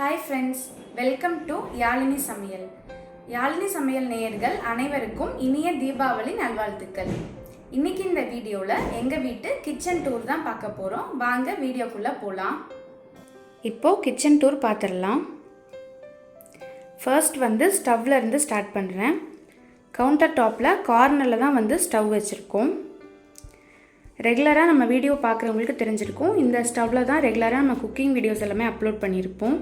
Hi friends, welcome to Yazhini சமையல். யாழினி சமையல் நேயர்கள் அனைவருக்கும் இனிய தீபாவளி நல்வாழ்த்துக்கள். இன்னைக்கு இந்த வீடியோவில் எங்கள் வீட்டு கிச்சன் டூர் தான் பார்க்க போகிறோம். வாங்க வீடியோக்குள்ளே போகலாம். இப்போது கிச்சன் டூர் பார்த்துடலாம். ஃபர்ஸ்ட் ஸ்டவ்வில் இருந்து ஸ்டார்ட் பண்ணுறேன். கவுண்டர் டாப்பில் கார்னரில் தான் ஸ்டவ் வச்சுருக்கோம். ரெகுலராக நம்ம வீடியோ பார்க்குறவங்களுக்கு தெரிஞ்சிருக்கும், இந்த ஸ்டவ்வில் தான் ரெகுலராக நம்ம குக்கிங் வீடியோஸ் எல்லாமே அப்லோட் பண்ணியிருப்போம்.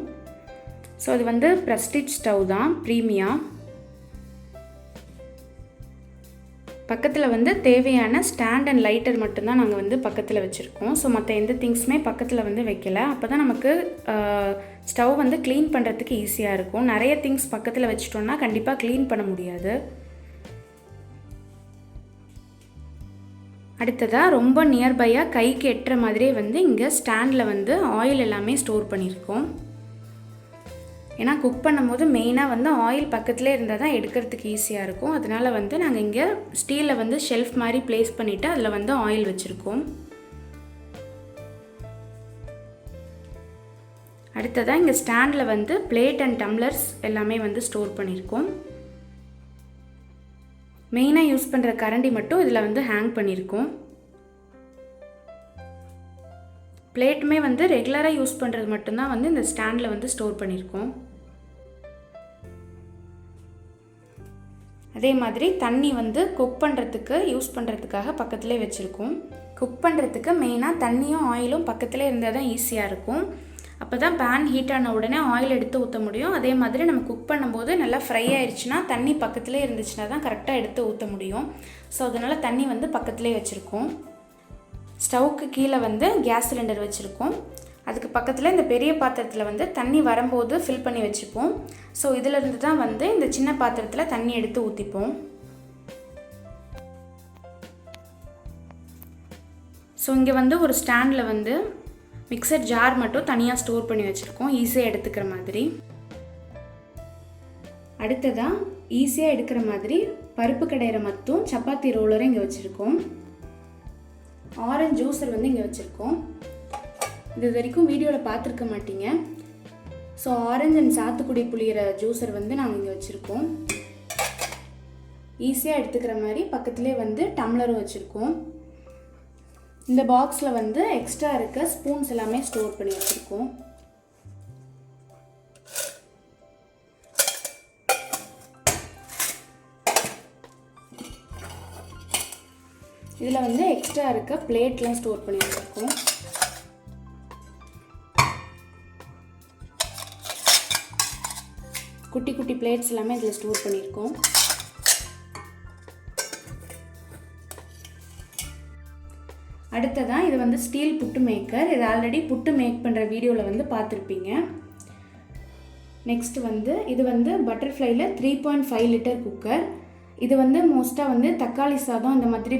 ஸோ இது ப்ரெஸ்டீஜ் ஸ்டவ் தான், ப்ரீமியா. பக்கத்தில் தேவையான ஸ்டாண்ட் அண்ட் லைட்டர் மட்டும்தான் நாங்கள் பக்கத்தில் வச்சுருக்கோம். ஸோ மற்ற எந்த திங்ஸுமே பக்கத்தில் வைக்கல. அப்போ தான் நமக்கு ஸ்டவ் க்ளீன் பண்ணுறதுக்கு ஈஸியாக இருக்கும். நிறைய திங்ஸ் பக்கத்தில் வச்சிட்டோன்னா கண்டிப்பாக க்ளீன் பண்ண முடியாது. அடுத்ததாக ரொம்ப நியர்பையாக கைக்கு எட்டுற மாதிரியே இங்கே ஸ்டாண்டில் ஆயில் எல்லாமே ஸ்டோர் பண்ணியிருக்கோம். ஏன்னா குக் பண்ணும்போது மெயினாக ஆயில் பக்கத்துலேயே இருந்தால் தான் எடுக்கிறதுக்கு ஈஸியாக இருக்கும். அதனால் நாங்கள் இங்கே ஸ்டீலில் ஷெல்ஃப் மாதிரி ப்ளேஸ் பண்ணிவிட்டு அதில் ஆயில் வச்சுருக்கோம். அடுத்ததாக இங்கே ஸ்டாண்டில் பிளேட் அண்ட் டம்ளர்ஸ் எல்லாமே ஸ்டோர் பண்ணியிருக்கோம். மெயினாக யூஸ் பண்ணுற கரண்டி மட்டும் இதில் ஹேங் பண்ணியிருக்கோம். பிளேட்டுமே ரெகுலராக யூஸ் பண்ணுறது மட்டும்தான் இந்த ஸ்டாண்டில் ஸ்டோர் பண்ணியிருக்கோம். அதே மாதிரி தண்ணி குக் பண்ணுறதுக்கு யூஸ் பண்ணுறதுக்காக பக்கத்துலேயே வச்சுருக்கோம். குக் பண்ணுறதுக்கு மெயினாக தண்ணியும் ஆயிலும் பக்கத்துலேயே இருந்தால் தான் ஈஸியாக இருக்கும். அப்போ தான் பேன் ஹீட் ஆன உடனே ஆயில் எடுத்து ஊற்ற முடியும். அதே மாதிரி நம்ம குக் பண்ணும்போது நல்லா ஃப்ரை ஆயிடுச்சுன்னா தண்ணி பக்கத்துலேயே இருந்துச்சுன்னா தான் கரெக்டாக எடுத்து ஊற்ற முடியும். ஸோ அதனால் தண்ணி பக்கத்துலேயே வச்சுருக்கோம். ஸ்டவ்வுக்கு கீழே கேஸ் சிலிண்டர் வச்சுருக்கோம். அதுக்கு பக்கத்தில் இந்த பெரிய பாத்திரத்தில் தண்ணி வரும்போது ஃபில் பண்ணி வச்சுப்போம். ஸோ இதிலிருந்து தான் இந்த சின்ன பாத்திரத்தில் தண்ணி எடுத்து ஊற்றிப்போம். ஸோ இங்கே ஒரு ஸ்டாண்டில் மிக்சர் ஜார் மட்டும் தனியாக ஸ்டோர் பண்ணி வச்சுருக்கோம், ஈஸியாக எடுத்துக்கிற மாதிரி. அடுத்ததாக ஈஸியாக எடுக்கிற மாதிரி பருப்பு கடையிற மட்டும் சப்பாத்தி ரோலரை இங்கே வச்சுருக்கோம். ஆரஞ்சு ஜூஸர் இங்கே வச்சுருக்கோம். இது வரைக்கும் வீடியோவில் பார்த்துருக்க மாட்டீங்க. ஸோ ஆரஞ்சு அண்ட் சாத்துக்குடி புளியிற ஜூஸர் நாங்கள் இங்கே வச்சுருக்கோம். ஈஸியாக எடுத்துக்கிற மாதிரி பக்கத்துலேயே டம்ளரும் வச்சுருக்கோம். இந்த பாக்ஸில் எக்ஸ்ட்ரா இருக்க ஸ்பூன்ஸ் எல்லாமே ஸ்டோர் பண்ணி வச்சுருக்கோம். இதில் எக்ஸ்ட்ரா இருக்க பிளேட்லாம் ஸ்டோர் பண்ணி வச்சுருக்கோம். குட்டி குட்டி பிளேட்ஸ் எல்லாமே இதில் ஸ்டோர் பண்ணியிருக்கோம். அடுத்ததான் இது ஸ்டீல் புட்டு மேக்கர். இது ஆல்ரெடி புட்டு மேக் பண்ணுற வீடியோவில் பார்த்துருப்பீங்க. நெக்ஸ்ட் இது பட்டர்ஃப்ளைல 3.5 லிட்டர் குக்கர். இது மோஸ்ட்டாக தக்காளி சாதம் இந்த மாதிரி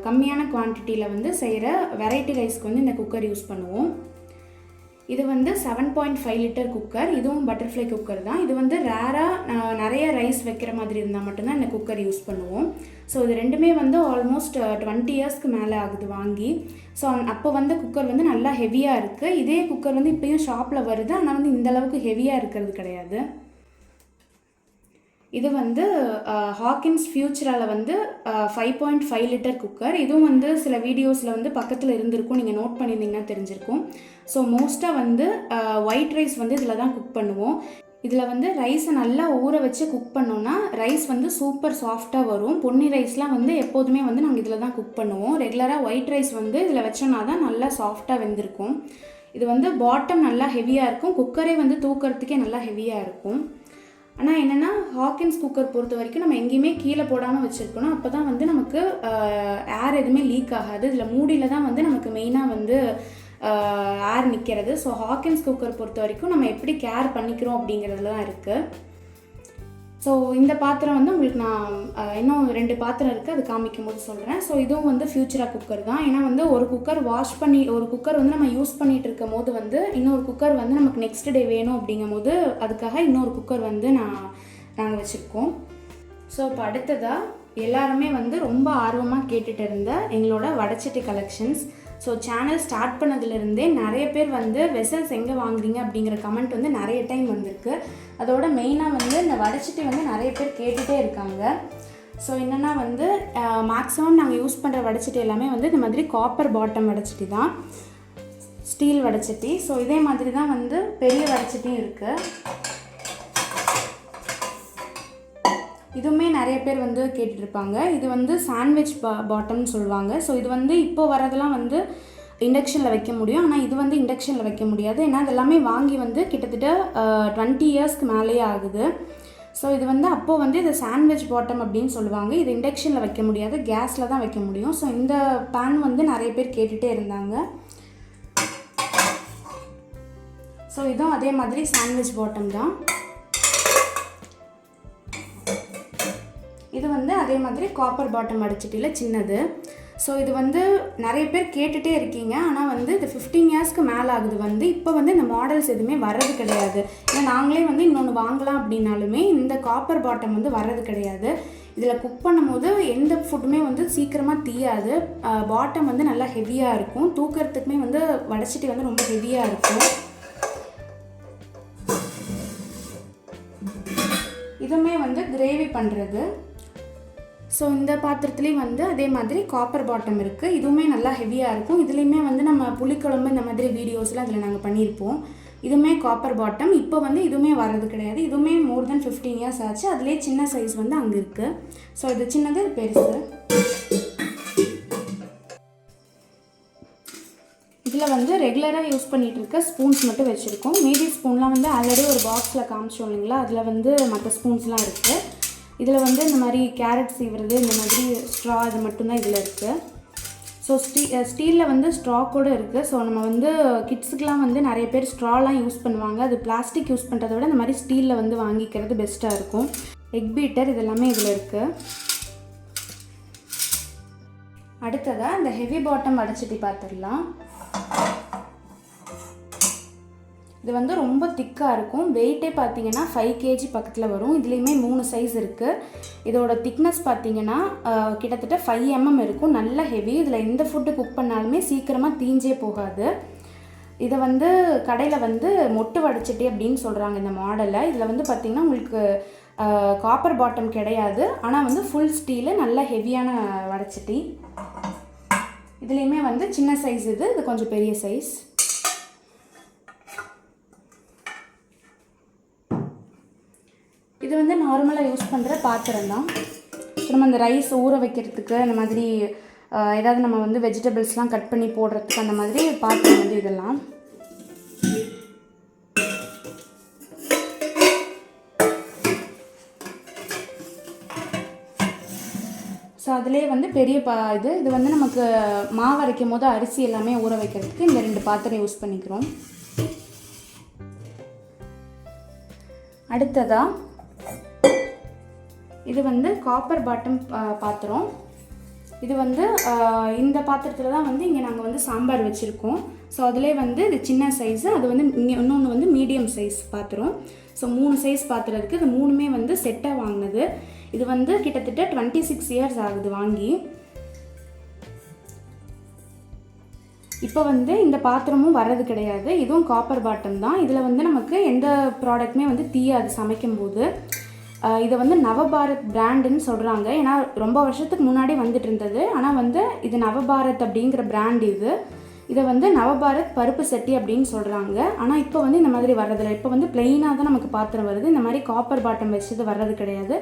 கம்மியான குவான்டிட்டியில் செய்கிற வெரைட்டி ரைஸ்க்கு இந்த குக்கர் யூஸ் பண்ணுவோம். இது 7.5 லிட்டர் குக்கர். இதுவும் பட்டர்ஃப்ளை குக்கர் தான். இது ரேராக நிறைய ரைஸ் வைக்கிற மாதிரி இருந்தால் மட்டும்தான் இந்த குக்கர் யூஸ் பண்ணுவோம். ஸோ இது ரெண்டுமே ஆல்மோஸ்ட் 20 இயர்ஸ்க்கு மேலே ஆகுது வாங்கி. ஸோ அப்போ குக்கர் நல்லா ஹெவியாக இருக்குது. இதே குக்கர் இப்போயும் ஷாப்பில் வருது, ஆனால் இந்தளவுக்கு ஹெவியாக இருக்கிறது கிடையாது. இது ஹாக்கின்ஸ் ஃபியூச்சரால் 5.5 லிட்டர் குக்கர். இதுவும் சில வீடியோஸில் பக்கத்தில் இருந்திருக்கும், நீங்கள் நோட் பண்ணியிருந்தீங்கன்னா தெரிஞ்சிருக்கும். ஸோ மோஸ்ட்டாக ஒயிட் ரைஸ் இதில் தான் குக் பண்ணுவோம். இதில் ரைஸை நல்லா ஊற வச்சு குக் பண்ணோன்னா ரைஸ் சூப்பர் சாஃப்டாக வரும். பொன்னி ரைஸ்லாம் எப்போதுமே நாங்கள் இதில் தான் குக் பண்ணுவோம். ரெகுலராக ஒயிட் ரைஸ் இதில் வச்சோன்னா தான் நல்லா சாஃப்டாக வெந்திருக்கும். இது பாட்டம் நல்லா ஹெவியாக இருக்கும், குக்கரே தூக்கிறதுக்கே நல்லா ஹெவியாக இருக்கும். ஆனால் என்னென்னா ஹாக்கின்ஸ் குக்கர் பொறுத்த வரைக்கும் நம்ம எங்கேயுமே கீழே போடாமல் வச்சுருக்கணும். அப்போ தான் நமக்கு ஏர் எதுவுமே லீக் ஆகாது. இதில் மூடியில் தான் நமக்கு மெயினாக ஏர் நிற்கிறது. ஸோ ஹாக்கின்ஸ் குக்கர் பொறுத்த வரைக்கும் நம்ம எப்படி கேர் பண்ணிக்கிறோம் அப்படிங்கிறதுல தான் இருக்குது. ஸோ இந்த பாத்திரம் உங்களுக்கு நான் இன்னும் 2 பாத்திரம் இருக்குது, அது காமிக்கும் போது சொல்கிறேன். ஸோ இதுவும் ஃபியூச்சரா குக்கர் தான். ஏன்னா ஒரு குக்கர் வாஷ் பண்ணி ஒரு குக்கர் நம்ம யூஸ் பண்ணிகிட்டு இருக்கும் போது இன்னொரு குக்கர் நமக்கு நெக்ஸ்ட் டே வேணும் அப்படிங்கும் போது அதுக்காக இன்னொரு குக்கர் நாங்கள் வச்சுருக்கோம். ஸோ இப்போ அடுத்ததாக எல்லாருமே வந்து ரொம்ப ஆர்வமாக கேட்டுட்டு இருந்த எங்களோட வடச்சட்டி கலெக்ஷன்ஸ். ஸோ சேனல் ஸ்டார்ட் பண்ணதுலேருந்தே நிறைய பேர் வந்து வெசல்ஸ் எங்கே வாங்குறீங்க அப்படிங்கிற கமெண்ட் வந்து நிறைய டைம் வந்திருக்கு. அதோட மெயினாக வந்து இந்த வடச்சட்டி வந்து நிறைய பேர் கேட்டுகிட்டே இருக்காங்க. ஸோ என்னென்னா வந்து மேக்ஸிமம் நாங்கள் யூஸ் பண்ணுற வடச்சட்டி எல்லாமே வந்து இந்த மாதிரி காப்பர் பாட்டம் வடச்சட்டி தான், ஸ்டீல் வடச்சட்டி. ஸோ இதே மாதிரி தான் வந்து பெரிய வடச்சட்டியும் இருக்குது. இதுவுமே நிறைய பேர் வந்து கேட்டுட்ருப்பாங்க. இது வந்து சாண்ட்விச் பாட்டம்னு சொல்லுவாங்க. ஸோ இது வந்து இப்போ வரதெல்லாம் வந்து இண்டக்ஷனில் வைக்க முடியும், ஆனால் இது வந்து இண்டக்ஷனில் வைக்க முடியாது. ஏன்னா அது எல்லாமே வாங்கி வந்து கிட்டத்தட்ட 20 இயர்ஸ்க்கு மேலேயே ஆகுது. ஸோ இது வந்து அப்போது வந்து இது சாண்ட்விச் பாட்டம் அப்படின்னு சொல்லுவாங்க. இது இண்டக்ஷனில் வைக்க முடியாது, கேஸில் தான் வைக்க முடியும். ஸோ இந்த பேன் வந்து நிறைய பேர் கேட்டுகிட்டே இருந்தாங்க. ஸோ இதுவும் அதே மாதிரி சாண்ட்விச் பாட்டம் தான். இது வந்து அதே மாதிரி காப்பர் பாட்டம் வடச்சட்டியில் சின்னது. ஸோ இது வந்து நிறைய பேர் கேட்டுகிட்டே இருக்கீங்க. ஆனால் வந்து இது 15 இயர்ஸ்க்கு மேலே ஆகுது. வந்து இப்போ வந்து இந்த மாடல்ஸ் எதுவுமே வர்றது கிடையாது. ஏன்னா நாங்களே வந்து இன்னொன்று வாங்கலாம் அப்படின்னாலுமே இந்த காப்பர் பாட்டம் வந்து வர்றது கிடையாது. இதில் குக் பண்ணும்போது எந்த ஃபுட்டுமே வந்து சீக்கிரமாக தீயாது. பாட்டம் வந்து நல்லா ஹெவியாக இருக்கும், தூக்கிறதுக்குமே வந்து வடச்சட்டி வந்து ரொம்ப ஹெவியாக இருக்கும். இதுவுமே வந்து கிரேவி பண்ணுறது. ஸோ இந்த பாத்திரத்துலேயும் வந்து அதே மாதிரி காப்பர் பாட்டம் இருக்குது. இதுவுமே நல்லா ஹெவியாக இருக்கும். இதுலேயுமே வந்து நம்ம புளிக்குழம்பு இந்த மாதிரி வீடியோஸ்லாம் அதில் நாங்கள் பண்ணியிருப்போம். இதுவுமே காப்பர் பாட்டம். இப்போ வந்து இதுவுமே வர்றது கிடையாது. இதுவுமே மோர் தென் 15 இயர்ஸ் ஆச்சு. அதிலே சின்ன சைஸ் வந்து அங்கே இருக்குது. ஸோ இது சின்னது, பெருசு. இதில் வந்து ரெகுலராக யூஸ் பண்ணிகிட்டு இருக்க ஸ்பூன்ஸ் மட்டும் வச்சுருக்கோம். மீதி ஸ்பூன்லாம் வந்து ஆல்ரெடி ஒரு பாக்ஸில் காமிச்சோம் இல்லைங்களா, அதில் வந்து மற்ற ஸ்பூன்ஸ்லாம் இருக்குது. இதில் வந்து இந்த மாதிரி கேரட் சீவுறது, இந்த மாதிரி ஸ்ட்ரா, இது மட்டும்தான் இதில் இருக்குது. ஸோ ஸ்டீலில் வந்து ஸ்ட்ரா கூட இருக்குது. ஸோ நம்ம வந்து கிட்ஸுக்கெலாம் வந்து நிறைய பேர் ஸ்ட்ராலாம் யூஸ் பண்ணுவாங்க. அது பிளாஸ்டிக் யூஸ் பண்ணுறத விட இந்த மாதிரி ஸ்டீலில் வந்து வாங்கிக்கிறது பெஸ்ட்டாக இருக்கும். எக் பீட்டர் இதெல்லாமே இதில் இருக்குது. அடுத்ததாக இந்த ஹெவி பாட்டம் வடச்சட்டி பார்த்துடலாம். இது வந்து ரொம்ப திக்காக இருக்கும். வெயிட்டே பார்த்தீங்கன்னா 5 kg பக்கத்தில் வரும். இதுலேயுமே 3 சைஸ் இருக்குது. இதோட திக்னஸ் பார்த்தீங்கன்னா கிட்டத்தட்ட 5 mm இருக்கும். நல்ல ஹெவி. இதில் எந்த ஃபுட்டு குக் பண்ணாலுமே சீக்கிரமாக தீஞ்சே போகாது. இதை வந்து கடையில் வந்து மொட்டு வடச்சட்டி அப்படின்னு சொல்கிறாங்க இந்த மாடலை. இதில் வந்து பார்த்திங்கன்னா உங்களுக்கு காப்பர் பாட்டம் கிடையாது, ஆனால் வந்து ஃபுல் ஸ்டீலு, நல்ல ஹெவியான வடச்சட்டி. இதுலேயுமே வந்து சின்ன சைஸ், இது கொஞ்சம் பெரிய சைஸ். இது வந்து நார்மலாக யூஸ் பண்ணுற பாத்திரம் தான். நம்ம அந்த ரைஸ் ஊற வைக்கிறதுக்கு, அந்த மாதிரி ஏதாவது நம்ம வந்து வெஜிடபிள்ஸ்லாம் கட் பண்ணி போடுறதுக்கு, அந்த மாதிரி பாத்திரம் வந்து இதெல்லாம். ஸோ அதிலே வந்து பெரிய இது வந்து நமக்கு மாவு அரைக்கும் போது அரிசி எல்லாமே ஊற வைக்கிறதுக்கு இந்த 2 பாத்திரம் யூஸ் பண்ணிக்கிறோம். அடுத்ததாக இது வந்து காப்பர் பாட்டம் பாத்திரம். இது வந்து இந்த பாத்திரத்தில் தான் வந்து இங்கே நாங்கள் வந்து சாம்பார் வச்சுருக்கோம். ஸோ அதிலே வந்து இது சின்ன சைஸு, அது வந்து இங்கே இன்னொன்று வந்து மீடியம் சைஸ் பாத்திரம். ஸோ 3 சைஸ் பாத்திரம் இருக்குது. இது 3மே வந்து செட்டாக வாங்கினது. இது வந்து கிட்டத்தட்ட 26 இயர்ஸ் ஆகுது வாங்கி. இப்போ வந்து இந்த பாத்திரமும் வர்றது கிடையாது. இதுவும் காப்பர் பாட்டம் தான். இதில் வந்து நமக்கு எந்த ப்ராடக்ட்டுமே வந்து தீயாது சமைக்கும்போது. இதை வந்து நவபாரத் பிராண்டுன்னு சொல்கிறாங்க. ஏன்னா ரொம்ப வருஷத்துக்கு முன்னாடி வந்துட்டு இருந்தது. ஆனால் வந்து இது நவபாரத் அப்படிங்கிற பிராண்ட். இதை வந்து நவபாரத் பருப்பு சட்டி அப்படின்னு சொல்கிறாங்க. ஆனால் இப்போ வந்து இந்த மாதிரி வர்றதில்லை. இப்போ வந்து பிளெயினாக தான் நமக்கு பாத்திரம் வருது. இந்த மாதிரி காப்பர் பாட்டம் வச்சது வர்றது கிடையாது.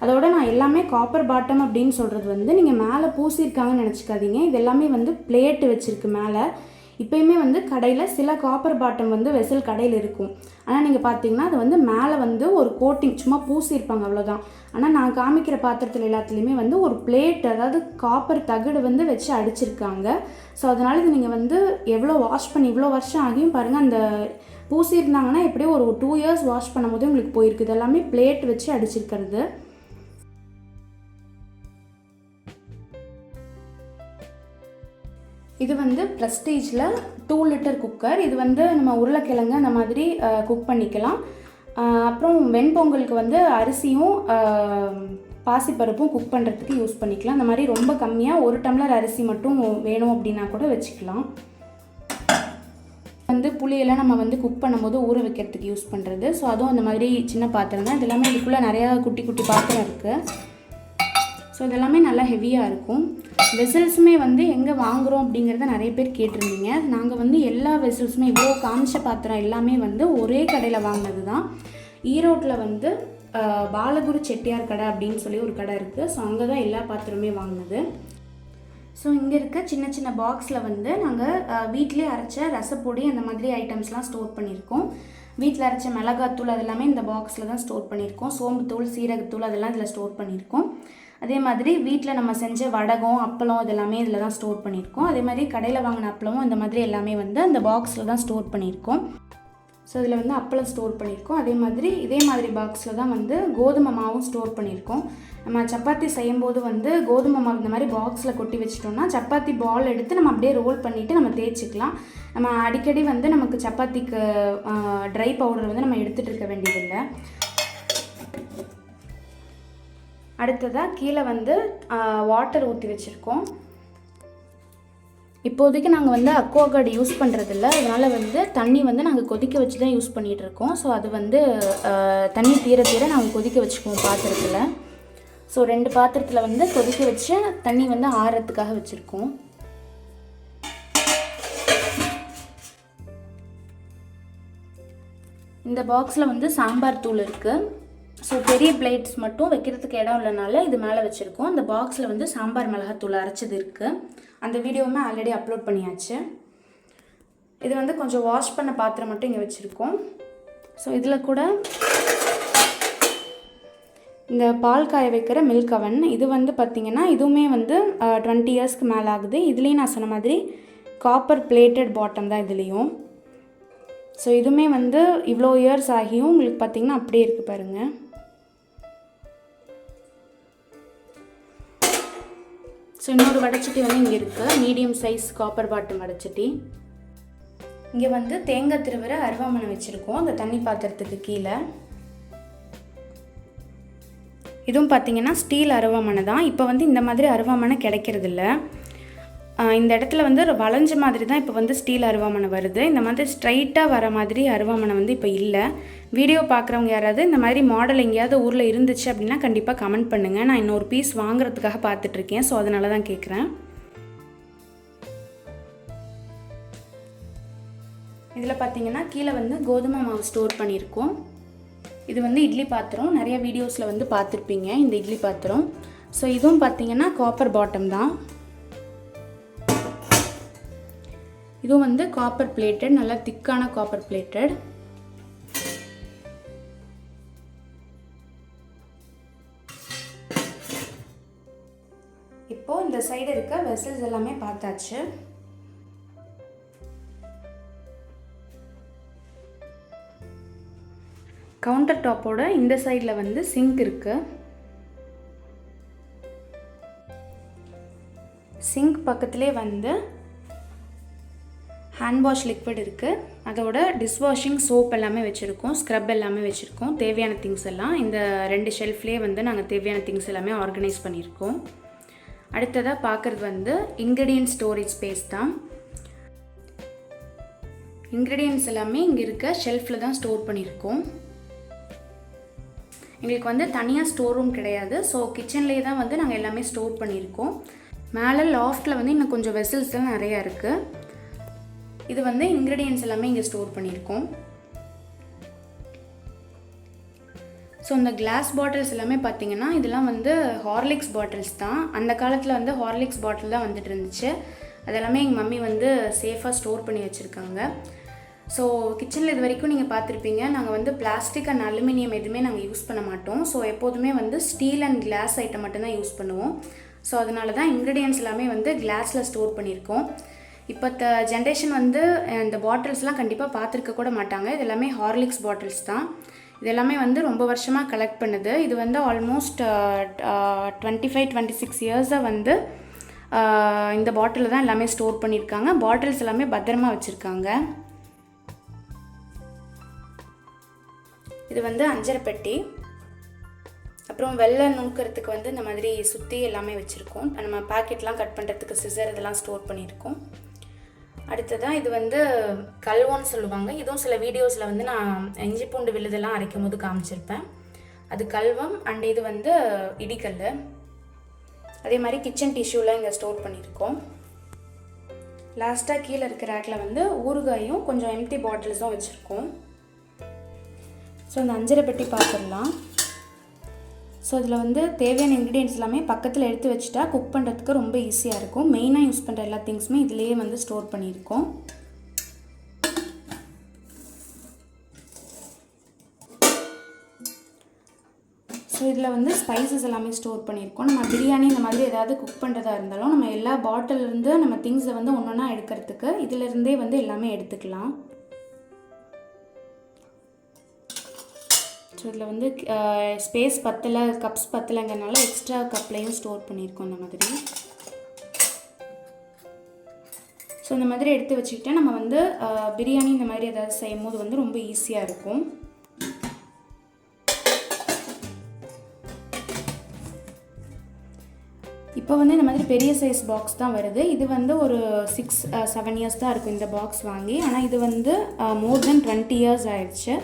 அதோட நான் எல்லாமே காப்பர் பாட்டம் அப்படின்னு சொல்கிறது வந்து நீங்கள் மேலே பூசியிருக்காங்கன்னு நினச்சிக்காதீங்க. இது எல்லாமே வந்து பிளேட்டு வச்சுருக்கு மேலே. இப்போயுமே வந்து கடையில் சில காப்பர் பாட்டம் வந்து வெசல் கடையில் இருக்கும். ஆனால் நீங்கள் பார்த்தீங்கன்னா அது வந்து மேலே வந்து ஒரு கோட்டிங் சும்மா பூசியிருப்பாங்க, அவ்வளோதான். ஆனால் நான் காமிக்கிற பாத்திரத்தில் எல்லாத்துலேயுமே வந்து ஒரு பிளேட், அதாவது காப்பர் தகடு வந்து வச்சு அடிச்சிருக்காங்க. ஸோ அதனால் இது நீங்கள் வந்து எவ்வளோ வாஷ் பண்ணி இவ்வளோ வருஷம் ஆகியும் பாருங்கள், அந்த பூசியிருந்தாங்கன்னா எப்படியோ ஒரு 2 இயர்ஸ் வாஷ் பண்ணும் போதே உங்களுக்கு போயிருக்கு. இது எல்லாமே பிளேட் வச்சு அடிச்சிருக்கிறது. இது வந்து ப்ரெஸ்டீஜில் 2 லிட்டர் குக்கர். இது வந்து நம்ம உருளைக்கிழங்கு அந்த மாதிரி குக் பண்ணிக்கலாம். அப்புறம் வெண்பொங்கலுக்கு வந்து அரிசியும் பாசிப்பருப்பும் குக் பண்ணுறதுக்கு யூஸ் பண்ணிக்கலாம். அந்த மாதிரி ரொம்ப கம்மியாக 1 டம்ளர் அரிசி மட்டும் வேணும் அப்படின்னா கூட வச்சுக்கலாம். புளியெல்லாம் நம்ம குக் பண்ணும்போது ஊற வைக்கிறதுக்கு யூஸ் பண்ணுறது. ஸோ அதுவும் அந்த மாதிரி சின்ன பாத்திரம் தான். இது எல்லாமே இதுக்குள்ளே நிறையா குட்டி குட்டி பாத்திரம் இருக்குது. ஸோ இதெல்லாமே நல்லா ஹெவியாக இருக்கும். வெசல்ஸுமே எங்கே வாங்குகிறோம் அப்படிங்கிறத நிறைய பேர் கேட்டிருந்தீங்க. நாங்கள் எல்லா வெசல்ஸுமே இவ்வளோ காமிச்ச பாத்திரம் எல்லாமே ஒரே கடையில் வாங்கினது தான். ஈரோட்டில் பாலகுரு செட்டியார் கடை அப்படின்னு சொல்லி ஒரு கடை இருக்குது. ஸோ அங்கே தான் எல்லா பாத்திரமே வாங்கினது. ஸோ இங்கே இருக்க சின்ன சின்ன பாக்ஸில் நாங்கள் வீட்டிலே அரைச்ச ரசப்பொடி அந்த மாதிரி ஐட்டம்ஸ்லாம் ஸ்டோர் பண்ணியிருக்கோம். வீட்டில் அரைச்ச மிளகாத்தூள் அதெல்லாமே இந்த பாக்ஸில் தான் ஸ்டோர் பண்ணியிருக்கோம். சோம்புத்தூள், சீரகத்தூள் அதெல்லாம் இதில் ஸ்டோர் பண்ணியிருக்கோம். அதே மாதிரி வீட்டில் நம்ம செஞ்ச வடகம், அப்பளம் இதெல்லாமே இதில் தான் ஸ்டோர் பண்ணியிருக்கோம். அதே மாதிரி கடையில் வாங்கின அப்பளமும் இந்த மாதிரி எல்லாமே அந்த பாக்ஸில் தான் ஸ்டோர் பண்ணியிருக்கோம். ஸோ இதில் அப்பளம் ஸ்டோர் பண்ணியிருக்கோம். அதே மாதிரி இதே மாதிரி பாக்ஸில் தான் கோதுமை மாவும் ஸ்டோர் பண்ணியிருக்கோம். நம்ம சப்பாத்தி செய்யும்போது கோதுமை மாவு இந்த மாதிரி பாக்ஸில் கொட்டி வச்சிட்டோம்னா சப்பாத்தி பால் எடுத்து நம்ம அப்படியே ரோல் பண்ணிவிட்டு நம்ம தேய்ச்சிக்கலாம். நம்ம அடிக்கடி நமக்கு சப்பாத்திக்கு ட்ரை பவுடர் நம்ம எடுத்துகிட்டு இருக்க வேண்டியதில்லை. அடுத்ததாக கீழே வாட்டர் ஊற்றி வச்சுருக்கோம். இப்போதைக்கு நாங்கள் அக்வாகார்டு யூஸ் பண்ணுறதில்ல. அதனால் தண்ணி நாங்கள் கொதிக்க வச்சு தான் யூஸ் பண்ணிகிட்ருக்கோம். ஸோ அது தண்ணி தீர தீர நாங்கள் கொதிக்க வச்சுக்குவோம் பாத்திரத்தில். ஸோ 2 பாத்திரத்தில் கொதிக்க வச்சு தண்ணி ஆறுறதுக்காக வச்சுருக்கோம். இந்த பாக்ஸில் சாம்பார் தூள் இருக்குது. ஸோ பெரிய பிளேட்ஸ் மட்டும் வைக்கிறதுக்கு இடம் இல்லைனால இது மேலே வச்சுருக்கோம். இந்த பாக்ஸில் சாம்பார் மிளகாத்தூள் அரைச்சது இருக்குது. அந்த வீடியோவுமே ஆல்ரெடி அப்லோட் பண்ணியாச்சு. இது கொஞ்சம் வாஷ் பண்ண பாத்திரம் மட்டும் இங்கே வச்சுருக்கோம். ஸோ இதில் கூட இந்த பால் காய வைக்கிற மில்க் அவன் இது பார்த்திங்கன்னா இதுவுமே 20 இயர்ஸ்க்கு மேலே ஆகுது. இதுலேயும் நான் சொன்ன மாதிரி காப்பர் பிளேட்டட் பாட்டம் தான் இதுலேயும். ஸோ இதுவுமே இவ்வளோ இயர்ஸ் ஆகியும் உங்களுக்கு பார்த்திங்கன்னா அப்படியே இருக்குது பாருங்கள். ஸோ இன்னொரு வடைச்சட்டி இங்கே இருக்குது. மீடியம் சைஸ் காப்பர் பாட்டம் வடைச்சட்டி. இங்கே தேங்காய் திருவுற அருவாமனை வச்சுருக்கோம் அந்த தண்ணி பாத்திரத்துக்கு கீழே. இதுவும் பார்த்திங்கன்னா ஸ்டீல் அருவாமனை தான். இப்போ இந்த மாதிரி அருவாமனை கிடைக்கிறதில்ல. இந்த இடத்துல வளைஞ்ச மாதிரி தான் இப்போ ஸ்டீல் அருவாமனை வருது. இந்த மாதிரி ஸ்ட்ரைட்டாக வர மாதிரி அருவாமனை இப்போ இல்லை. வீடியோ பார்க்குறவங்க யாராவது இந்த மாதிரி மாடல் எங்கேயாவது ஊரில் இருந்துச்சு அப்படின்னா கண்டிப்பாக கமெண்ட் பண்ணுங்கள். நான் இன்னொரு பீஸ் வாங்குறதுக்காக பார்த்துட்ருக்கேன். ஸோ அதனால தான் கேட்குறேன். இதில் பார்த்திங்கன்னா கீழே கோதுமை மாவு ஸ்டோர் பண்ணியிருக்கோம். இது இட்லி பாத்திரம். நிறைய வீடியோஸில் பார்த்துருப்பீங்க இந்த இட்லி பாத்திரம். ஸோ இதுவும் பார்த்திங்கன்னா காப்பர் பாட்டம் தான். இதுவும் காப்பர் பிளேட்டட், நல்லா திக்கான காப்பர் பிளேட்டட். இப்போது இந்த சைடு இருக்க வெசல்ஸ் எல்லாமே பார்த்தாச்சு. கவுண்டர் டாப்போட இந்த சைடில் சிங்க் இருக்குது. சிங்க் பக்கத்துலேயே ஹேண்ட் வாஷ் லிக்விட் இருக்குது. அதோட டிஷ்வாஷிங் சோப் எல்லாமே வச்சுருக்கோம். ஸ்க்ரப் எல்லாமே வச்சுருக்கோம். தேவையான திங்ஸ் எல்லாம் இந்த 2 ஷெல்ஃப்லேயே நாங்கள் தேவையான திங்ஸ் எல்லாமே ஆர்கனைஸ் பண்ணியிருக்கோம். அடுத்ததாக பார்க்குறது இன்க்ரீடியன்ட் ஸ்டோரேஜ் ஸ்பேஸ் தான். இன்க்ரீடியன்ட்ஸ் எல்லாமே இங்கே இருக்க ஷெல்ஃபில் தான் ஸ்டோர் பண்ணியிருக்கோம். எங்களுக்கு தனியாக ஸ்டோர் ரூம் கிடையாது. ஸோ கிச்சன்லேயே தான் நாங்கள் எல்லாமே ஸ்டோர் பண்ணியிருக்கோம். மேலே லாஃப்ட்டில் இன்னும் கொஞ்சம் வெசல்ஸ்லாம் நிறையா இருக்குது. இது இன்க்ரீடியன்ட்ஸ் எல்லாமே இங்கே ஸ்டோர் பண்ணியிருக்கோம். ஸோ இந்த கிளாஸ் பாட்டில்ஸ் எல்லாமே பார்த்திங்கன்னா இதெல்லாம் ஹார்லிக்ஸ் பாட்டில்ஸ் தான். அந்த காலத்தில் ஹார்லிக்ஸ் பாட்டில் தான் இருந்துச்சு. அதெல்லாமே எங்கள் மம்மி சேஃபாக ஸ்டோர் பண்ணி வச்சுருக்காங்க. ஸோ கிச்சனில் இது வரைக்கும் நீங்கள் பார்த்துருப்பீங்க. நாங்கள் பிளாஸ்டிக் அண்ட் அலுமினியம் எதுவுமே நாங்கள் யூஸ் பண்ண மாட்டோம். ஸோ எப்போதுமே ஸ்டீல் அண்ட் கிளாஸ் ஐட்டம் மட்டும்தான் யூஸ் பண்ணுவோம். ஸோ அதனால தான் இன்க்ரீடியன்ட்ஸ் எல்லாமே கிளாஸில் ஸ்டோர் பண்ணியிருக்கோம். இப்போ ஜென்ரேஷன் இந்த பாட்டில்ஸ்லாம் கண்டிப்பாக பார்த்துருக்க கூட மாட்டாங்க. இது எல்லாமே ஹார்லிக்ஸ் பாட்டில்ஸ் தான். இது எல்லாமே ரொம்ப வருஷமாக கலெக்ட் பண்ணுது. இது ஆல்மோஸ்ட் 25-26 இயர்ஸாக இந்த பாட்டிலில் தான் எல்லாமே ஸ்டோர் பண்ணியிருக்காங்க. பாட்டில்ஸ் எல்லாமே பத்திரமா வச்சுருக்காங்க. இது அஞ்சரை பெட்டி. அப்புறம் வெள்ளை நுணுக்கிறதுக்கு வந்து இந்த மாதிரி சுற்றி எல்லாமே வச்சுருக்கோம். நம்ம பேக்கெட்லாம் கட் பண்ணுறதுக்கு சிசர் இதெல்லாம் ஸ்டோர் பண்ணியிருக்கோம். அடுத்ததான் இது வந்து கல்வம்னு சொல்லுவாங்க. இதுவும் சில வீடியோஸில் வந்து நான் இஞ்சி பூண்டு விழுதெல்லாம் அரைக்கும் போது காமிச்சிருப்பேன். அது கல்வம். அண்ட் இது வந்து இடிக்கல். அதே மாதிரி கிச்சன் டிஷ்யூலாம் இங்கே ஸ்டோர் பண்ணியிருக்கோம். லாஸ்ட்டாக கீழே இருக்கிற ரேக்கில் வந்து ஊறுகாயும் கொஞ்சம் எம்டி பாட்டில்ஸும் வச்சுருக்கோம். ஸோ இந்த அஞ்சரை பெட்டி பார்த்துடலாம். ஸோ இதில் வந்து தேவையான இன்க்ரீடியன்ட்ஸ் எல்லாமே பக்கத்தில் எடுத்து வச்சுட்டா குக் பண்ணுறதுக்கு ரொம்ப ஈஸியாக இருக்கும். மெயினாக யூஸ் பண்ணுற எல்லா திங்ஸுமே இதிலேயே வந்து ஸ்டோர் பண்ணியிருக்கோம். ஸோ இதில் வந்து ஸ்பைசஸ் எல்லாமே ஸ்டோர் பண்ணியிருக்கோம். நம்ம பிரியாணி இந்த மாதிரி ஏதாவது குக் பண்ணுறதா இருந்தாலும் நம்ம எல்லா பாட்டிலேருந்து நம்ம திங்ஸை வந்து ஒன்று ஒன்றா எடுக்கிறதுக்கு இதிலேருந்தே வந்து எல்லாமே எடுத்துக்கலாம். ஸோ இதில் வந்து ஸ்பேஸ் பத்தலை, கப்ஸ் பத்தலைங்கிறனால எக்ஸ்ட்ரா கப்லையும் ஸ்டோர் பண்ணியிருக்கோம் இந்த மாதிரி. ஸோ இந்த மாதிரி எடுத்து வச்சுக்கிட்டா நம்ம வந்து பிரியாணி இந்த மாதிரி ஏதாவது செய்யும் போது வந்து ரொம்ப ஈஸியாக இருக்கும். இப்போ வந்து இந்த மாதிரி பெரிய சைஸ் பாக்ஸ் தான் வருது. இது வந்து ஒரு 6-7 இயர்ஸ் தான் இருக்கும் இந்த பாக்ஸ் வாங்கி. ஆனால் இது வந்து மோர் தென் 20 இயர்ஸ் ஆயிடுச்சு.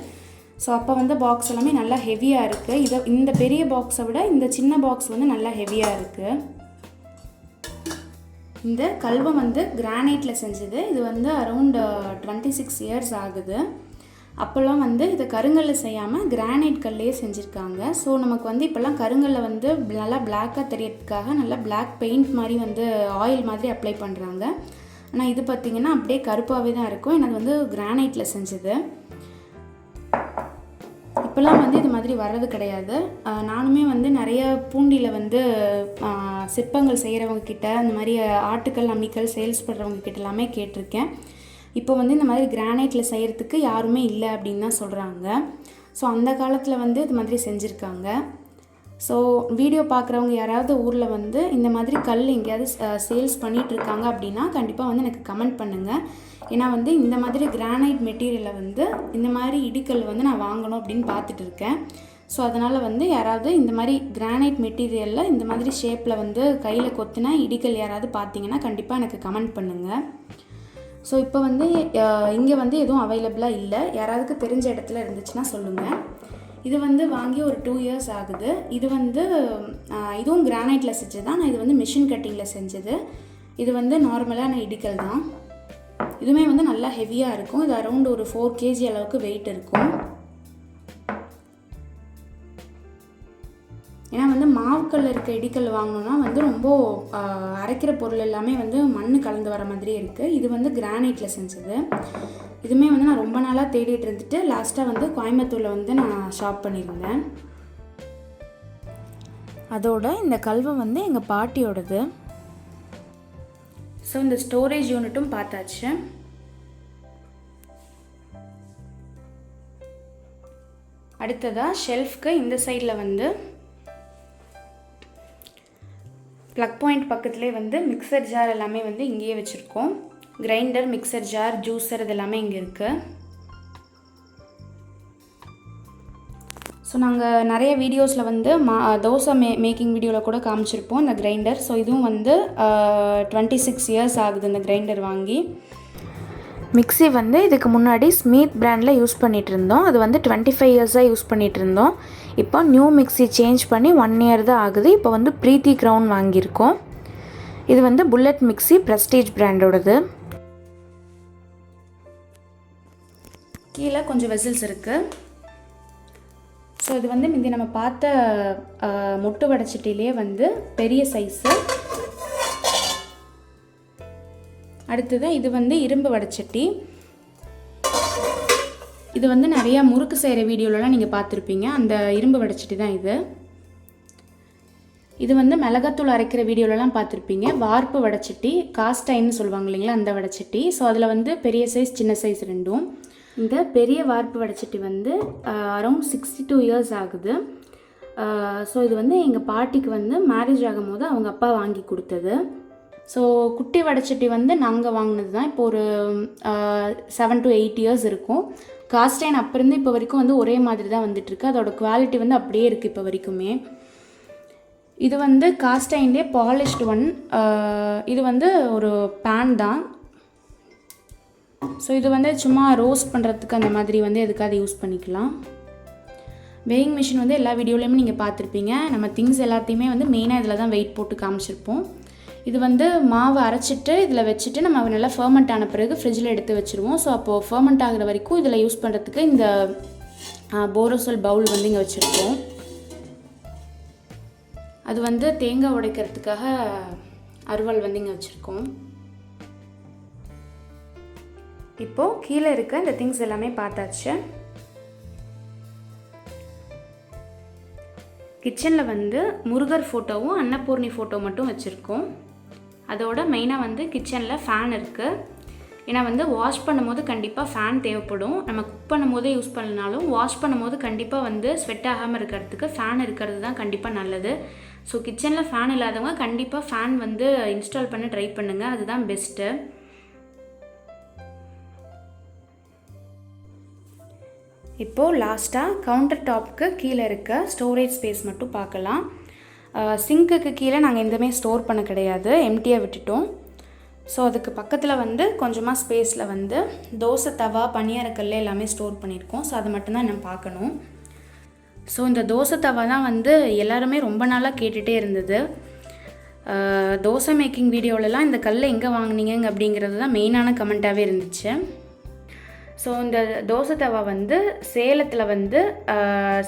ஸோ அப்போ வந்து பாக்ஸ் எல்லாமே நல்லா ஹெவியாக இருக்குது. இந்த பெரிய பாக்ஸை விட இந்த சின்ன பாக்ஸ் வந்து நல்லா ஹெவியாக இருக்குது. இந்த கல்வம் வந்து கிரானைட்டில் செஞ்சது. இது வந்து அரௌண்ட் 26 இயர்ஸ் ஆகுது. அப்போல்லாம் வந்து இதை கருங்கல்ல செய்யாமல் கிரானைட் கல்லையே செஞ்சுருக்காங்க. ஸோ நமக்கு வந்து இப்போல்லாம் கருங்கல்ல வந்து நல்லா பிளாக்காக தெரியறதுக்காக நல்லா பிளாக் பெயிண்ட் மாதிரி வந்து ஆயில் மாதிரி அப்ளை பண்ணுறாங்க. ஆனால் இது பார்த்திங்கன்னா அப்படியே கருப்பாகவே தான் இருக்கும். எனக்கு வந்து கிரானைட்டில் செஞ்சது. இப்போல்லாம் வந்து இது மாதிரி வர்றது கிடையாது. நானுமே வந்து நிறைய பூண்டியில் வந்து சிற்பங்கள் செய்கிறவங்கக்கிட்ட இந்த மாதிரி ஆட்டுக்கல் அம்மிக்கல் சேல்ஸ் பண்ணுறவங்கக்கிட்ட எல்லாமே கேட்டிருக்கேன். இப்போ வந்து இந்த மாதிரி கிரானைட்டில் செய்கிறதுக்கு யாருமே இல்லை அப்படின்னு தான் சொல்கிறாங்க. ஸோ அந்த காலத்தில் வந்து இது மாதிரி செஞ்சுருக்காங்க. ஸோ வீடியோ பார்க்குறவங்க யாராவது ஊரில் வந்து இந்த மாதிரி கல் எங்கேயாவது சேல்ஸ் பண்ணிகிட்ருக்காங்க அப்படின்னா கண்டிப்பாக வந்து எனக்கு கமெண்ட் பண்ணுங்கள். ஏன்னா வந்து இந்த மாதிரி கிரானைட் மெட்டீரியலை வந்து இந்த மாதிரி இடிக்கல் வந்து நான் வாங்கணும் அப்படின்னு பார்த்துட்டு இருக்கேன். ஸோ அதனால் வந்து யாராவது இந்த மாதிரி கிரானைட் மெட்டீரியலில் இந்த மாதிரி ஷேப்பில் வந்து கையில் கொத்தினா இடிக்கல் யாராவது பார்த்தீங்கன்னா கண்டிப்பாக எனக்கு கமெண்ட் பண்ணுங்கள். ஸோ இப்போ வந்து இங்கே வந்து எதுவும் அவைலபிளாக இல்லை. யாராவதுக்கு தெரிஞ்ச இடத்துல இருந்துச்சுன்னா சொல்லுங்கள். இது வந்து வாங்கி ஒரு 2 இயர்ஸ் ஆகுது. இது வந்து இதுவும் கிரானைட்டில் செஞ்சது தான். நான் இது வந்து மிஷின் கட்டிங்கில் செஞ்சது. இது வந்து நார்மலான இடிக்கல் தான். இதுவுமே வந்து நல்லா ஹெவியாக இருக்கும். இது அரௌண்ட் ஒரு 4 kg அளவுக்கு வெயிட் இருக்கும். ஏன்னா வந்து மாவுக்கல்ல இருக்க இடிக்கல் வாங்கணுன்னா வந்து ரொம்ப அரைக்கிற பொருள் எல்லாமே வந்து மண் கலந்து வர மாதிரி இருக்குது. இது வந்து கிரானைட்டில் செஞ்சது. இதுவுமே வந்து நான் ரொம்ப நாளாக தேடிட்டு இருந்துட்டு லாஸ்ட்டாக வந்து கோயம்புத்தூரில் வந்து நான் ஷாப் பண்ணியிருந்தேன். அதோட இந்த கல்வம் வந்து எங்கள் பாட்டியோடது. ஸோ இந்த ஸ்டோரேஜ் யூனிட்டும் பார்த்தாச்சு. அடுத்ததாக ஷெல்ஃப்க்கு இந்த சைடில் வந்து ப்ளக் பாயிண்ட் பக்கத்துலேயே வந்து மிக்சர் ஜார் எல்லாமே வந்து இங்கேயே வச்சுருக்கோம். கிரைண்டர், மிக்சர் ஜார், ஜூஸர் இது எல்லாமே இங்கே இருக்குது. ஸோ நாங்கள் நிறைய வீடியோஸில் வந்து தோசை மேக்கிங் வீடியோவில் கூட காமிச்சிருப்போம் இந்த கிரைண்டர். ஸோ இதுவும் வந்து 26 இயர்ஸ் ஆகுது இந்த கிரைண்டர் வாங்கி. மிக்ஸி வந்து இதுக்கு முன்னாடி ஸ்மித் பிராண்டில் யூஸ் பண்ணிகிட்டு இருந்தோம். அது வந்து 25 இயர்ஸாக யூஸ் பண்ணிகிட்டு இருந்தோம். இப்போ நியூ மிக்ஸி சேஞ்ச் பண்ணி 1 இயர் தான் ஆகுது. இப்போ வந்து ப்ரீத்தி க்ரௌன் வாங்கியிருக்கோம். இது வந்து புல்லட் மிக்ஸி, ப்ரெஸ்டீஜ் பிராண்டோடது. கீழே கொஞ்சம் வெசல்ஸ் இருக்குது. ஸோ இது வந்து முந்தி நம்ம பார்த்த மொட்டு வடைச்சட்டிலே வந்து பெரிய சைஸு. அடுத்தது இது வந்து இரும்பு வடைச்சட்டி. இது வந்து நிறையா முறுக்கு செய்கிற வீடியோலலாம் நீங்கள் பார்த்துருப்பீங்க. அந்த இரும்பு வடைச்சட்டி தான் இது. இது வந்து மிளகாத்தூள் அரைக்கிற வீடியோலலாம் பார்த்துருப்பீங்க. வார்ப்பு வடைச்சட்டி, காஸ்டைன்னு சொல்லுவாங்க இல்லைங்களா, அந்த வடைச்சட்டி. ஸோ அதில் வந்து பெரிய சைஸ் சின்ன சைஸ் ரெண்டும். இந்த பெரிய வார்ப்பு வடைச்சட்டி வந்து அரௌண்ட் 62 இயர்ஸ் ஆகுது. ஸோ இது வந்து எங்கள் பாட்டிக்கு வந்து மேரேஜ் ஆகும்போது அவங்க அப்பா வாங்கி கொடுத்தது. ஸோ குட்டி வடைச்சட்டி வந்து நாங்கள் வாங்கினது தான். இப்போ ஒரு 7 to 8 இயர்ஸ் இருக்கும். காஸ்டைன் அப்போ இருந்து இப்போ வரைக்கும் வந்து ஒரே மாதிரி தான் வந்துட்டுருக்கு. அதோட குவாலிட்டி வந்து அப்படியே இருக்குது இப்போ வரைக்குமே. இது வந்து காஸ்ட் அயன்லேயே பாலிஷ்டு ஒன். இது வந்து ஒரு பேன் தான். ஸோ இது வந்து சும்மா ரோஸ்ட் பண்ணுறதுக்கு அந்த மாதிரி வந்து எதுக்காவது யூஸ் பண்ணிக்கலாம். வெயிங் மிஷின் வந்து எல்லா வீடியோலையுமே நீங்கள் பார்த்துருப்பீங்க. நம்ம திங்ஸ் எல்லாத்தையுமே வந்து மெயினாக இதில் தான் வெயிட் போட்டு காமிச்சிருப்போம். இது வந்து மாவு அரைச்சிட்டு இதில் வச்சுட்டு நம்ம நல்லா ஃபர்மெண்ட் ஆன பிறகு ஃப்ரிட்ஜில் எடுத்து வச்சுருவோம். ஸோ அப்போது ஃபர்மெண்ட் ஆகிற வரைக்கும் இதில் யூஸ் பண்ணுறதுக்கு இந்த போரோசோல் பவுல் வந்து இங்கே வச்சுருக்கோம். அது வந்து தேங்காய் உடைக்கிறதுக்காக அருவாள் வந்து இங்கே வச்சுருக்கோம். இப்போது கீழே இருக்க இந்த திங்ஸ் எல்லாமே பார்த்தாச்சு. கிச்சனில் வந்து முருகர் ஃபோட்டோவும் அன்னபூர்ணி ஃபோட்டோ மட்டும் வச்சுருக்கோம். அதோட மெயினாக வந்து கிச்சனில் ஃபேன் இருக்குது. ஏன்னா வந்து வாஷ் பண்ணும்போது கண்டிப்பாக ஃபேன் தேவைப்படும். நம்ம குக் பண்ணும்போதே யூஸ் பண்ணலனாலும் வாஷ் பண்ணும்போது கண்டிப்பாக வந்து ஸ்வெட் ஆகாமல் இருக்கிறதுக்கு ஃபேன் இருக்கிறது தான் கண்டிப்பாக நல்லது. ஸோ கிச்சனில் ஃபேன் இல்லாதவங்க கண்டிப்பாக ஃபேன் வந்து இன்ஸ்டால் பண்ண ட்ரை பண்ணுங்கள், அதுதான் பெஸ்ட்டு. இப்போது லாஸ்ட்டாக கவுண்டர் டாப்புக்கு கீழே இருக்க ஸ்டோரேஜ் ஸ்பேஸ் மட்டும் பார்க்கலாம். சிங்க்குக்கு கீழே நாங்கள் எதுவுமே ஸ்டோர் பண்ண கிடையாது, எம்டியாக விட்டுட்டோம். ஸோ அதுக்கு பக்கத்தில் வந்து கொஞ்சமாக ஸ்பேஸில் வந்து தோசை தவா பனியாரக்கல்ல எல்லாமே ஸ்டோர் பண்ணியிருக்கோம். ஸோ அதை மட்டும்தான் நான் பார்க்கணும். ஸோ இந்த தோசை தவா தான் வந்து எல்லாருமே ரொம்ப நாளாக கேட்டுகிட்டே இருந்தது. தோசை மேக்கிங் வீடியோலலாம் இந்த கல்லை எங்கே வாங்கினீங்க அப்படிங்கிறது தான் மெயினான கமெண்ட்டாகவே இருந்துச்சு. ஸோ இந்த தோசை தவா வந்து சேலத்தில் வந்து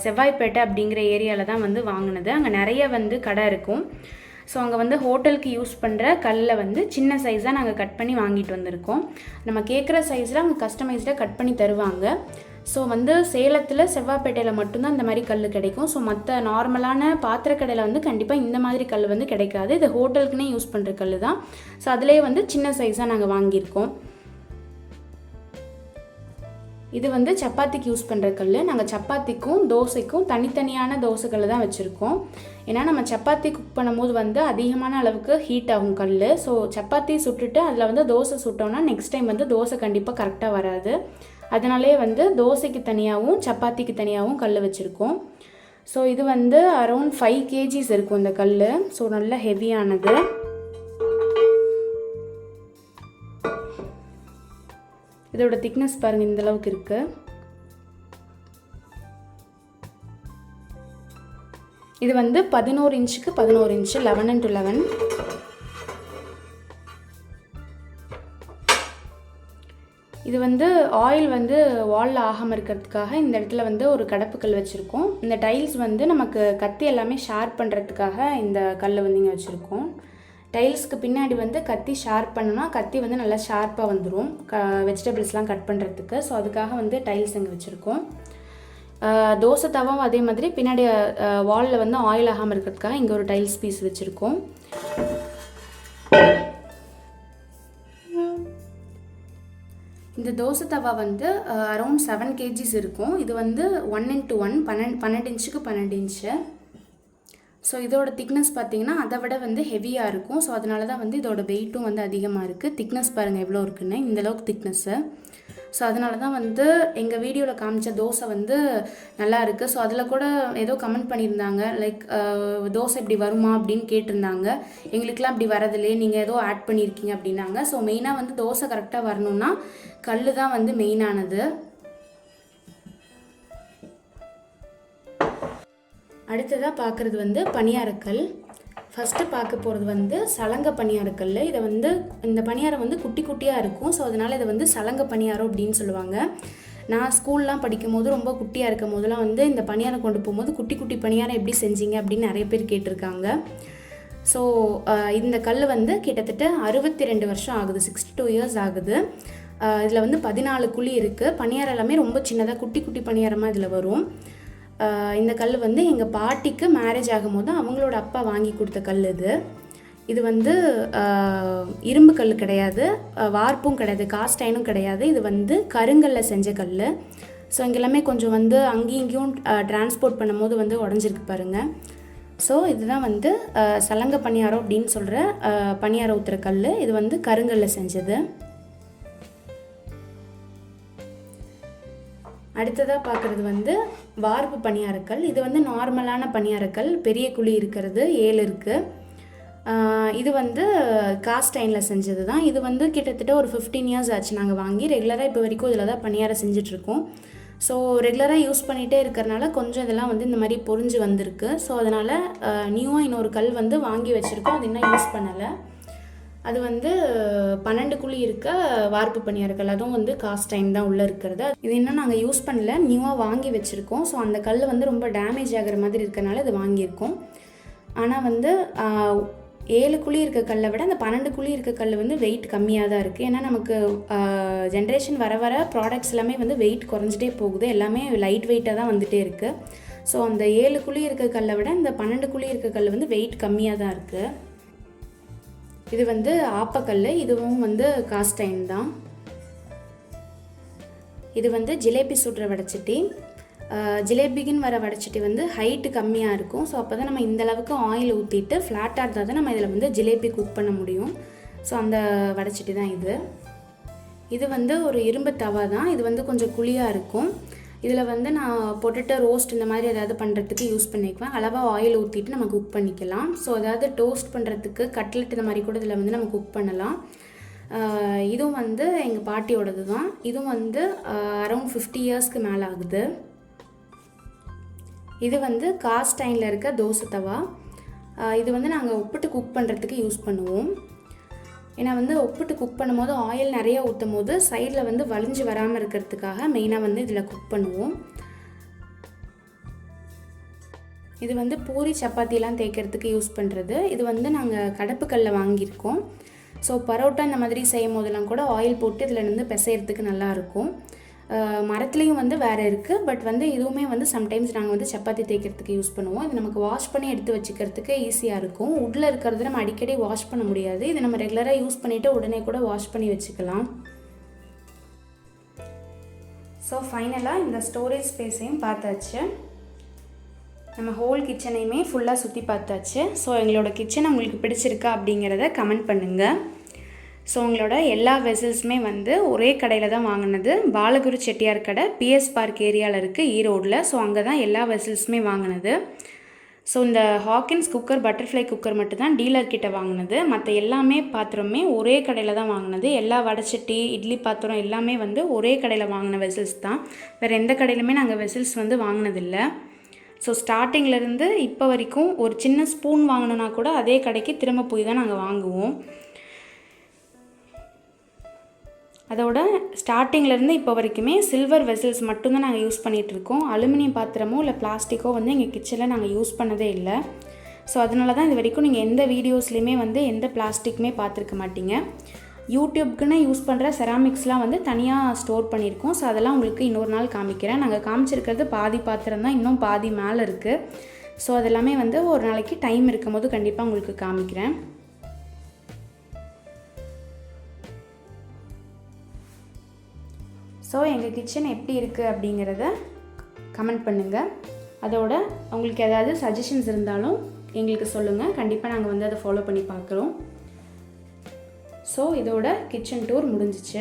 செவ்வாய்ப்பேட்டை அப்படிங்கிற ஏரியாவில் தான் வந்து வாங்கினது. அங்கே நிறைய வந்து கடை இருக்கும். ஸோ அங்கே வந்து ஹோட்டலுக்கு யூஸ் பண்ணுற கல்லை வந்து சின்ன சைஸாக நாங்கள் கட் பண்ணி வாங்கிட்டு வந்திருக்கோம். நம்ம கேட்குற சைஸில் அவங்க கஸ்டமைஸ்டாக கட் பண்ணி தருவாங்க. ஸோ வந்து சேலத்தில் செவ்வாய்ப்பேட்டையில் மட்டும்தான் இந்த மாதிரி கல் கிடைக்கும். ஸோ மற்ற நார்மலான பாத்திரக்கடையில் வந்து கண்டிப்பாக இந்த மாதிரி கல் வந்து கிடைக்காது. இது ஹோட்டலுக்குன்னே யூஸ் பண்ணுற கல் தான். ஸோ அதிலே வந்து சின்ன சைஸாக நாங்கள் வாங்கியிருக்கோம். இது வந்து சப்பாத்திக்கு யூஸ் பண்ணுற கல். நாங்கள் சப்பாத்திக்கும் தோசைக்கும் தனித்தனியான தோசைக்கல் தான் வச்சுருக்கோம். ஏன்னா நம்ம சப்பாத்தி குக் பண்ணும்போது வந்து அதிகமான அளவுக்கு ஹீட் ஆகும் கல். ஸோ சப்பாத்தி சுட்டுட்டு அதில் வந்து தோசை சுட்டோம்னா நெக்ஸ்ட் டைம் வந்து தோசை கண்டிப்பாக கரெக்டாக வராது. அதனாலே வந்து தோசைக்கு தனியாகவும் சப்பாத்திக்கு தனியாகவும் கல் வச்சுருக்கோம். ஸோ இது வந்து அரௌண்ட் 5 kgs இருக்கும் இந்த கல். ஸோ நல்ல ஹெவியானது. இதோட திக்னஸ் பாருங்கள், இந்த அளவுக்கு இருக்குது. இது வந்து 11 இன்ச்சுக்கு 11 இன்ச்சு 11x11. இது வந்து ஆயில் வந்து வாலில் ஆகாமல் இருக்கிறதுக்காக இந்த இடத்துல வந்து ஒரு கடப்புக்கல் வச்சுருக்கோம். இந்த டைல்ஸ் வந்து நமக்கு கத்தி எல்லாமே ஷார்ப் பண்ணுறதுக்காக இந்த கல் வந்து இங்கே வச்சுருக்கோம். டைல்ஸ்க்கு பின்னாடி வந்து கத்தி ஷார்ப் பண்ணோன்னா கத்தி வந்து நல்லா ஷார்ப்பாக வந்துடும் வெஜிடபிள்ஸ்லாம் கட் பண்ணுறதுக்கு. ஸோ அதுக்காக வந்து டைல்ஸ் இங்கே வச்சுருக்கோம். தோசை தவாவும் அதே மாதிரி பின்னாடி வாலில் வந்து ஆயில் ஆகாமல் இருக்கிறதுக்காக இங்கே ஒரு டைல்ஸ் பீஸ் வச்சுருக்கோம். இந்த தோசை தவா வந்து அரௌண்ட் 7 kgs இருக்கும். இது வந்து 1x1 12 இன்ச்சுக்கு 12 இன்ச்சு. ஸோ இதோட திக்னஸ் பார்த்திங்கன்னா அதை விட வந்து ஹெவியாக இருக்கும். ஸோ அதனால தான் வந்து இதோட வெயிட்டும் வந்து அதிகமாக இருக்குது. திக்னஸ் பாருங்கள் எவ்வளோ இருக்குன்னு, இந்தளவுக்கு திக்னஸ்ஸு. ஸோ அதனால தான் வந்து எங்கள் வீடியோவில் காமிச்ச தோசை வந்து நல்லா இருக்குது. ஸோ அதில் கூட ஏதோ கமெண்ட் பண்ணியிருந்தாங்க, லைக் தோசை இப்படி வருமா அப்படின்னு கேட்டிருந்தாங்க. எங்களுக்கெலாம் இப்படி வரதில்லையே, நீங்கள் ஏதோ ஆட் பண்ணியிருக்கீங்க அப்படின்னாங்க. ஸோ மெயினாக வந்து தோசை கரெக்டாக வரணுன்னா கல் தான் வந்து மெயினானது. அடுத்ததாக பார்க்குறது வந்து பணியாரக்கல். ஃபஸ்ட்டு பார்க்க போகிறது வந்து சலங்க பணியாரக்கல். இதை வந்து இந்த பணியாரம் வந்து குட்டி குட்டியாக இருக்கும். ஸோ அதனால் இதை வந்து சலங்க பணியாரம் அப்படின்னு சொல்லுவாங்க. நான் ஸ்கூல்லாம் படிக்கும் போது ரொம்ப குட்டியாக இருக்கும் போதெல்லாம் வந்து இந்த பணியாரம் கொண்டு போகும்போது குட்டி குட்டி பணியாரம் எப்படி செஞ்சீங்க அப்படின்னு நிறைய பேர் கேட்டிருக்காங்க. ஸோ இந்த கல் வந்து கிட்டத்தட்ட 62 வருஷம் ஆகுது, 62 years ஆகுது. இதில் வந்து 14 குழி இருக்குது. பணியாரம் எல்லாமே ரொம்ப சின்னதாக குட்டி குட்டி பணியாரமாக இதில் வரும். இந்த கல் வந்து எங்கள் பாட்டிக்கு மேரேஜ் ஆகும்போது அவங்களோட அப்பா வாங்கி கொடுத்த கல் இது. இது வந்து இரும்பு கல் கிடையாது, வார்ப்பும் கிடையாது, காஸ்ட் அயனும் கிடையாது. இது வந்து கருங்கல்ல செஞ்ச கல். ஸோ இங்கெல்லாமே கொஞ்சம் வந்து அங்கேயும் இங்கேயும் டிரான்ஸ்போர்ட் பண்ணும்போது வந்து உடஞ்சிருக்கு பாருங்கள். ஸோ இதுதான் வந்து சலங்க பணியாரம் அப்படின்னு சொல்கிற பணியாரம் ஊற்றுற கல். இது வந்து கருங்கல்ல செஞ்சது. அடுத்ததாக பார்க்குறது வந்து வார்ப்பு பணியாரக்கல். இது வந்து நார்மலான பணியாரக்கல், பெரிய குழி இருக்கிறது 7 இருக்குது. இது வந்து காஸ்ட் அயனில் செஞ்சது தான். இது வந்து கிட்டத்தட்ட ஒரு 15 இயர்ஸ் ஆச்சு நாங்கள் வாங்கி. ரெகுலராக இப்போ வரைக்கும் இதில் தான் பணியாரம் செஞ்சிட்ருக்கோம். ஸோ ரெகுலராக யூஸ் பண்ணிகிட்டே இருக்கிறனால கொஞ்சம் இதெல்லாம் வந்து இந்த மாதிரி பொரிஞ்சு வந்திருக்கு. ஸோ அதனால் நியூவாக இன்னொரு கல் வந்து வாங்கி வச்சுருக்கோம். அது இன்னும் யூஸ் பண்ணலை. அது வந்து 12 குழி இருக்க வார்ப்பு பணியாரக்கல். அதுவும் வந்து காஸ்ட் அயன் தான் உள்ளே இருக்கிறது. இது இன்னும் நாங்கள் யூஸ் பண்ணல, நியூவாக வாங்கி வச்சுருக்கோம். ஸோ அந்த கல் வந்து ரொம்ப டேமேஜ் ஆகிற மாதிரி இருக்கிறனால இது வாங்கியிருக்கோம். ஆனால் வந்து 7 குழி இருக்க கல்லை விட அந்த 12 குழி இருக்க கல் வந்து வெயிட் கம்மியாக தான் இருக்குது. ஏன்னா நமக்கு ஜென்ரேஷன் வர வர ப்ராடக்ட்ஸ் எல்லாமே வந்து வெயிட் குறைஞ்சிட்டே போகுது. எல்லாமே லைட் வெயிட்டாக தான் வந்துகிட்டே இருக்குது. ஸோ அந்த 7 குழி இருக்க கல்லை விட இந்த 12 குழி இருக்க கல் வந்து வெயிட் கம்மியாக தான் இருக்குது. இது வந்து ஆப்பக்கல். இதுவும் வந்து காஸ்ட் அயன் தான். இது வந்து ஜிலேபி சுடுற வடைச்சட்டி. ஜிலேபிக்குன்னு வர வடைச்சட்டி வந்து ஹைட்டு கம்மியாக இருக்கும். ஸோ அப்போ தான் நம்ம இந்தளவுக்கு ஆயில் ஊற்றிட்டு ஃப்ளாட்டாக இருந்தால் தான் நம்ம இதில் வந்து ஜிலேபி குக் பண்ண முடியும். ஸோ அந்த வடைச்சட்டி தான் இது. இது வந்து ஒரு இரும்பு தவா தான். இது வந்து கொஞ்சம் குழியாக இருக்கும். இதில் வந்து நான் பொட்டேட்டோ ரோஸ்ட் இந்த மாதிரி ஏதாவது பண்ணுறதுக்கு யூஸ் பண்ணிக்குவேன். அளவாக ஆயில் ஊற்றிட்டு நம்ம குக் பண்ணிக்கலாம். ஸோ அதாவது டோஸ்ட் பண்ணுறதுக்கு கட்லெட் இந்த மாதிரி கூட இதில் வந்து நம்ம குக் பண்ணலாம். இதுவும் வந்து எங்கள் பாட்டியோடது தான். இதுவும் வந்து அரௌண்ட் 50 இயர்ஸ்க்கு மேலே ஆகுது. இது வந்து காஸ்ட் அயனில் இருக்க தோசை தவா. இது வந்து நாங்கள் உப்புட்டு குக் பண்ணுறதுக்கு யூஸ் பண்ணுவோம். ஏன்னா வந்து உப்புட்டு குக் பண்ணும்போது ஆயில் நிறையா ஊற்றும் போது சைடில் வந்து வலிஞ்சு வராமல் இருக்கிறதுக்காக மெயினாக வந்து இதில் குக் பண்ணுவோம். இது வந்து பூரி சப்பாத்திலாம் தேய்க்கிறதுக்கு யூஸ் பண்ணுறது. இது வந்து நாங்கள் கடப்புக்கல்ல வாங்கியிருக்கோம். ஸோ பரோட்டா இந்த மாதிரி செய்யும் போதெல்லாம் கூட ஆயில் போட்டு இதில் இருந்து பிசைகிறதுக்கு நல்லாயிருக்கும். மரத்துலேயும் வந்து வேறு இருக்குது. பட் வந்து இதுவுமே வந்து சம்டைம்ஸ் நாங்கள் வந்து சப்பாத்தி தேய்க்கிறதுக்கு யூஸ் பண்ணுவோம். இது நமக்கு வாஷ் பண்ணி எடுத்து வச்சுக்கிறதுக்கு ஈஸியாக இருக்கும். உட்டில் இருக்கிறது நம்ம அடிக்கடி வாஷ் பண்ண முடியாது. இது நம்ம ரெகுலராக யூஸ் பண்ணிவிட்டு உடனே கூட வாஷ் பண்ணி வச்சுக்கலாம். ஸோ ஃபைனலாக இந்த ஸ்டோரேஜ் ஸ்பேஸையும் பார்த்தாச்சு. நம்ம ஹோல் கிச்சனையுமே ஃபுல்லாக சுற்றி பார்த்தாச்சு. ஸோ எங்களோட கிச்சன் உங்களுக்கு பிடிச்சிருக்கா அப்படிங்கிறத கமெண்ட் பண்ணுங்கள். ஸோ உங்களோட எல்லா வெசல்ஸுமே வந்து ஒரே கடையில் தான் வாங்கினது. பாலகுரு செட்டியார் கடை பிஎஸ் பார்க் ஏரியாவில் இருக்குது, ஈரோடில். ஸோ அங்கே தான் எல்லா வெசல்ஸுமே வாங்கினது. ஸோ இந்த ஹாக்கின்ஸ் குக்கர், பட்டர்ஃப்ளை குக்கர் மட்டும்தான் டீலர்கிட்ட வாங்கினது. மற்ற எல்லாமே பாத்திரமே ஒரே கடையில் தான் வாங்கினது. எல்லா வடைச்சட்டி, இட்லி பாத்திரம் எல்லாமே வந்து ஒரே கடையில் வாங்கின வெசல்ஸ் தான். வேறு எந்த கடையிலுமே நாங்கள் வெசல்ஸ் வந்து வாங்கினதில்லை. ஸோ ஸ்டார்டிங்கிலேருந்து இப்போ வரைக்கும் ஒரு சின்ன ஸ்பூன் வாங்கினோன்னா கூட அதே கடைக்கு திரும்ப போய் தான் நாங்கள் வாங்குவோம். அதோட ஸ்டார்டிங்லேருந்து இப்போ வரைக்குமே சில்வர் வெசல்ஸ் மட்டும்தான் நாங்கள் யூஸ் பண்ணிகிட்ருக்கோம். அலுமினியம் பாத்திரமோ இல்லை பிளாஸ்டிக்கோ வந்து எங்கள் கிச்சனில் நாங்கள் யூஸ் பண்ணதே இல்லை. ஸோ அதனால தான் இது வரைக்கும் நீங்கள் எந்த வீடியோஸ்லையுமே வந்து எந்த பிளாஸ்டிக்குமே பார்த்துருக்க மாட்டீங்க. யூடியூப்க்குன்னு யூஸ் பண்ணுற செராமிக்ஸ்லாம் வந்து தனியாக ஸ்டோர் பண்ணியிருக்கோம். ஸோ அதெல்லாம் உங்களுக்கு இன்னொரு நாள் காமிக்கிறேன். நாங்கள் காமிச்சிருக்கிறது பாதி பாத்திரம் தான், இன்னும் பாதி மேலே இருக்குது. ஸோ அதெல்லாமே வந்து ஒரு நாளைக்கு டைம் இருக்கும் போது கண்டிப்பாக உங்களுக்கு காமிக்கிறேன். ஸோ எங்கள் கிச்சன் எப்படி இருக்குது அப்படிங்கிறத கமெண்ட் பண்ணுங்கள். அதோட உங்களுக்கு ஏதாவது சஜஷன்ஸ் இருந்தாலும் எங்களுக்கு சொல்லுங்கள். கண்டிப்பாக நாங்கள் வந்து அதை ஃபாலோ பண்ணி பார்க்குறோம். ஸோ இதோட கிச்சன் டூர் முடிஞ்சிச்சு.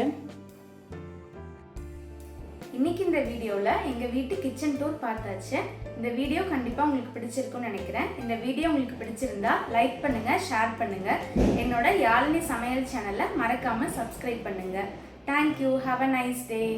இன்றைக்கி இந்த வீடியோவில் எங்கள் வீட்டு கிச்சன் டூர் பார்த்தாச்சு. இந்த வீடியோ கண்டிப்பாக உங்களுக்கு பிடிச்சிருக்குன்னு நினைக்கிறேன். இந்த வீடியோ உங்களுக்கு பிடிச்சிருந்தா லைக் பண்ணுங்கள், ஷேர் பண்ணுங்கள். என்னோட யாழினி சமையல் சேனலை மறக்காமல் சப்ஸ்கிரைப் பண்ணுங்கள். Thank you. Have a nice day.